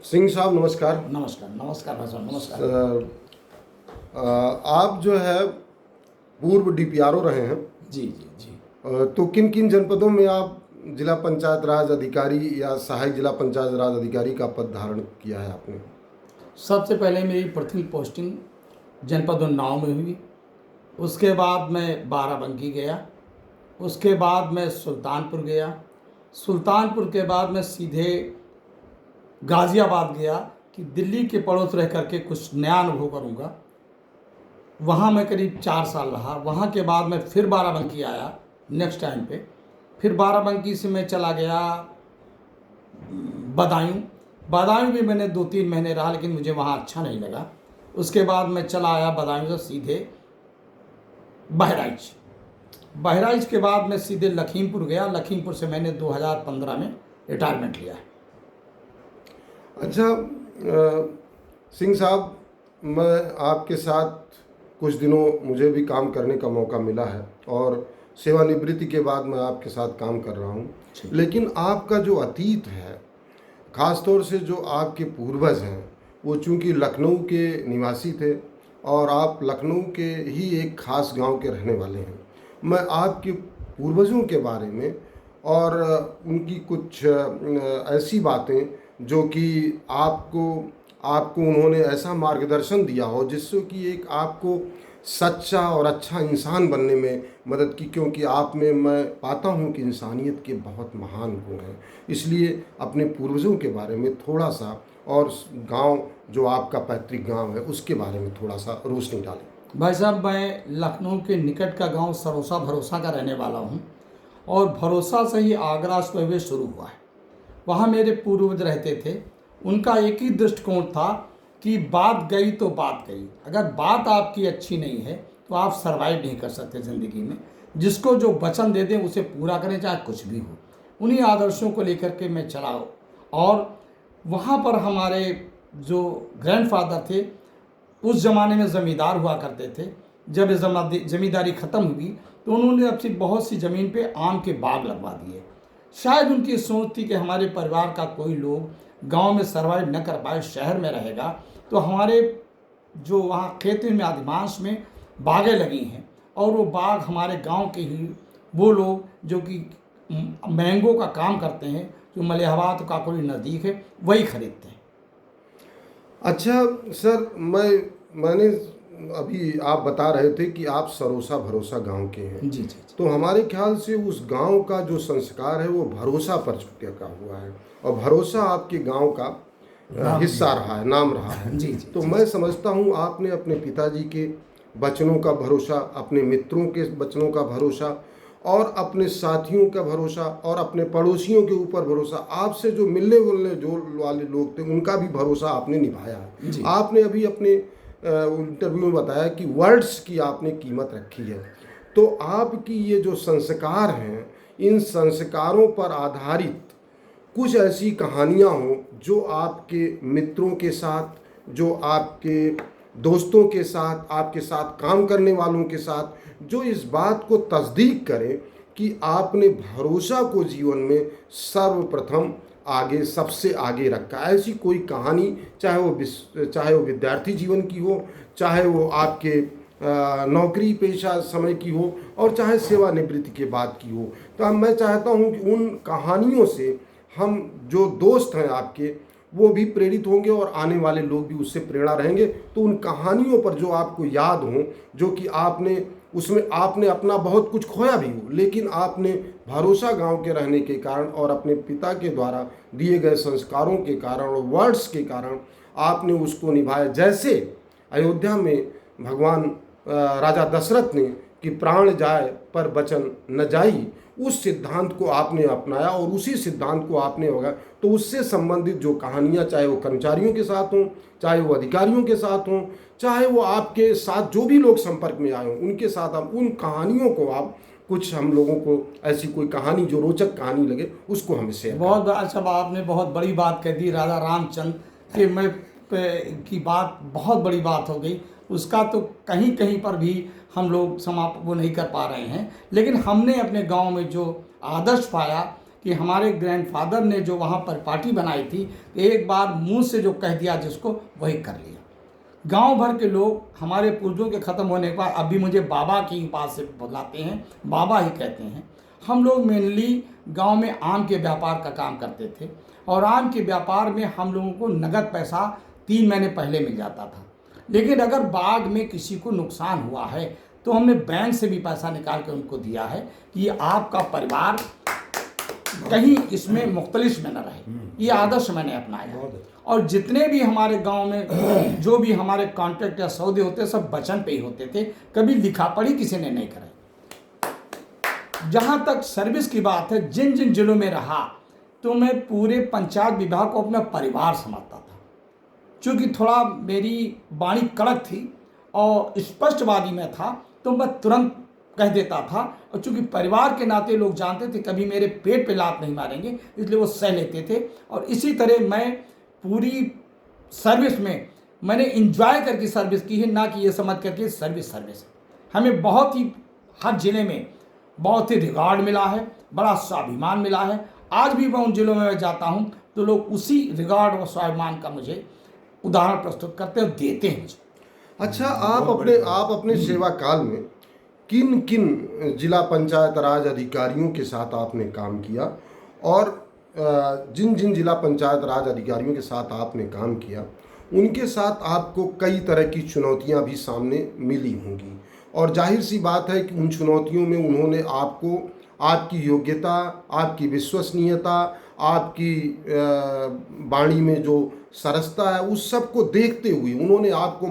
सिंह साहब नमस्कार। नमस्कार नमस्कार भाई साहब, नमस्कार। आप जो है पूर्व डीपीआरओ रहे हैं। जी जी जी। तो किन किन जनपदों में आप जिला पंचायत राज अधिकारी या सहायक जिला पंचायत राज अधिकारी का पद धारण किया है आपने? सबसे पहले मेरी प्रथम पोस्टिंग जनपद उन्नाव में हुई। उसके बाद मैं बाराबंकी गया। उसके बाद मैं सुल्तानपुर गया। सुल्तानपुर के बाद मैं सीधे गाज़ियाबाद गया कि दिल्ली के पड़ोस रह करके कुछ नया अनुभव करूँगा। वहाँ मैं करीब 4 साल रहा। वहाँ के बाद मैं फिर बाराबंकी आया नेक्स्ट टाइम पे। फिर बाराबंकी से मैं चला गया बदायूं। बदायूं भी मैंने 2-3 महीने रहा, लेकिन मुझे वहाँ अच्छा नहीं लगा। उसके बाद मैं चला आया बदायूं से सीधे बहराइच। बहराइच के बाद मैं सीधे लखीमपुर गया। लखीमपुर से मैंने 2015 में रिटायरमेंट लिया है। अच्छा सिंह साहब, मैं आपके साथ कुछ दिनों मुझे भी काम करने का मौका मिला है और सेवानिवृत्ति के बाद मैं आपके साथ काम कर रहा हूँ। लेकिन आपका जो अतीत है, ख़ास तौर से जो आपके पूर्वज हैं, वो चूँकि लखनऊ के निवासी थे और आप लखनऊ के ही एक ख़ास गांव के रहने वाले हैं। मैं आपके पूर्वजों के बारे में और उनकी कुछ ऐसी बातें जो कि आपको उन्होंने ऐसा मार्गदर्शन दिया हो जिससे कि एक आपको सच्चा और अच्छा इंसान बनने में मदद की, क्योंकि आप में मैं पाता हूँ कि इंसानियत के बहुत महान गुण हैं। इसलिए अपने पूर्वजों के बारे में थोड़ा सा और गांव जो आपका पैतृक गांव है उसके बारे में थोड़ा सा रोशनी डालें। भाई साहब, मैं लखनऊ के निकट का गांव सरोसा भरोसा का रहने वाला हूं और भरोसा से ही आगरा स्वयं शुरू हुआ है। वहाँ मेरे पूर्वज रहते थे। उनका एक ही दृष्टिकोण था कि बात गई तो बात गई। अगर बात आपकी अच्छी नहीं है तो आप सर्वाइव नहीं कर सकते ज़िंदगी में। जिसको जो वचन दे दें उसे पूरा करें, चाहे कुछ भी हो। उन्हीं आदर्शों को लेकर के मैं चला और वहाँ पर हमारे जो ग्रैंडफादर थे उस ज़माने में ज़मींदार हुआ करते थे। जब ज़मींदारी ख़त्म हुई तो उन्होंने अपनी बहुत सी ज़मीन पे आम के बाग लगवा दिए। शायद उनकी सोच थी कि हमारे परिवार का कोई लोग गांव में सर्वाइव न कर पाए, शहर में रहेगा, तो हमारे जो वहाँ खेत में अधिकांश में बागें लगी हैं और वो बाग हमारे गांव के ही वो लोग जो कि मैंगो का काम करते हैं, जो मलिहाबाद का कोई नज़दीक है, वही खरीदते हैं। अच्छा सर, मैंने अभी आप बता रहे थे कि आप सरोसा भरोसा गांव के हैं। जी जी। तो हमारे ख्याल से उस गांव का जो संस्कार है वो भरोसा पर टिका हुआ है और भरोसा आपके गांव का हिस्सा रहा है, नाम रहा है। जी जी। तो मैं समझता हूँ आपने अपने पिताजी के वचनों का भरोसा, अपने मित्रों के वचनों का भरोसा और अपने साथियों का भरोसा और अपने पड़ोसियों के ऊपर भरोसा, आपसे जो मिलने जुलने जो वाले लोग थे उनका भी भरोसा आपने निभाया है। आपने अभी अपने इंटरव्यू में बताया कि वर्ड्स की आपने कीमत रखी है। तो आपकी ये जो संस्कार हैं, इन संस्कारों पर आधारित कुछ ऐसी कहानियाँ हों जो आपके मित्रों के साथ, जो आपके दोस्तों के साथ, आपके साथ काम करने वालों के साथ, जो इस बात को तस्दीक करें कि आपने भरोसा को जीवन में सर्वप्रथम आगे, सबसे आगे रखा। ऐसी कोई कहानी, चाहे वो विद्यार्थी जीवन की हो, चाहे वो आपके नौकरी पेशा समय की हो और चाहे सेवानिवृत्ति के बाद की हो। तो मैं चाहता हूं कि उन कहानियों से हम जो दोस्त हैं आपके वो भी प्रेरित होंगे और आने वाले लोग भी उससे प्रेरणा रहेंगे। तो उन कहानियों पर जो आपको याद हो, जो कि आपने अपना बहुत कुछ खोया भी हो, लेकिन आपने भरोसा गांव के रहने के कारण और अपने पिता के द्वारा दिए गए संस्कारों के कारण और वर्ड्स के कारण आपने उसको निभाया। जैसे अयोध्या में भगवान राजा दशरथ ने कि प्राण जाए पर वचन न जाई, उस सिद्धांत को आपने अपनाया और उसी सिद्धांत को आपने होगा। तो उससे संबंधित जो कहानियाँ, चाहे वो कर्मचारियों के साथ हों, चाहे वो अधिकारियों के साथ हों, चाहे वो आपके साथ जो भी लोग संपर्क में आए हों, उनके साथ आप उन कहानियों को आप कुछ हम लोगों को ऐसी कोई कहानी जो रोचक कहानी लगे उसको हमें शेयर करें। बहुत अच्छा, आपने बहुत बड़ी बात कह दी। राजा रामचंद्र की बात बहुत बड़ी बात हो गई। उसका तो कहीं कहीं पर भी हम लोग समाप्त वो नहीं कर पा रहे हैं, लेकिन हमने अपने गांव में जो आदर्श पाया कि हमारे ग्रैंडफादर ने जो वहाँ पर पार्टी बनाई थी, एक बार मुंह से जो कह दिया जिसको वही कर लिया। गांव भर के लोग हमारे पूर्वजों के ख़त्म होने के बाद अभी मुझे बाबा की बात से बुलाते हैं, बाबा ही कहते हैं। हम लोग मेनली गांव में आम के व्यापार का काम करते थे और आम के व्यापार में हम लोगों को नगद पैसा 3 महीने पहले मिल जाता था। लेकिन अगर बाग में किसी को नुकसान हुआ है तो हमने बैंक से भी पैसा निकाल के उनको दिया है कि आपका परिवार कहीं इसमें मुख्तलिफ में न रहे। ये आदर्श मैंने अपनाया। और जितने भी हमारे गांव में जो भी हमारे कॉन्ट्रैक्ट या सौदे होते सब वचन पे ही होते थे, कभी लिखा पढ़ी किसी ने नहीं कराई। जहाँ तक सर्विस की बात है, जिन जिन जिलों में रहा तो मैं पूरे पंचायत विभाग को अपना परिवार समझता था। चूँकि थोड़ा मेरी वाणी कड़क थी और स्पष्टवादी में था तो मैं तुरंत कह देता था, और चूँकि परिवार के नाते लोग जानते थे कभी मेरे पेट पे लात नहीं मारेंगे, इसलिए वो सह लेते थे। और इसी तरह मैं पूरी सर्विस में मैंने इंजॉय करके सर्विस की है, ना कि ये समझ करके सर्विस है। हमें बहुत ही हर ज़िले में बहुत ही रिकॉर्ड मिला है, बड़ा स्वाभिमान मिला है। आज भी मैं उन जिलों में जाता हूँ तो लोग उसी रिकॉर्ड और स्वाभिमान का मुझे उदाहरण प्रस्तुत करते और देते हैं मुझे। अच्छा, आप अपने सेवा काल में किन किन जिला पंचायत राज अधिकारियों के साथ आपने काम किया, और जिन जिन जिला पंचायत राज अधिकारियों के साथ आपने काम किया उनके साथ आपको कई तरह की चुनौतियां भी सामने मिली होंगी, और जाहिर सी बात है कि उन चुनौतियों में उन्होंने आपको आपकी योग्यता, आपकी विश्वसनीयता, आपकी वाणी में जो सरसता है, उस सब को देखते हुए उन्होंने आपको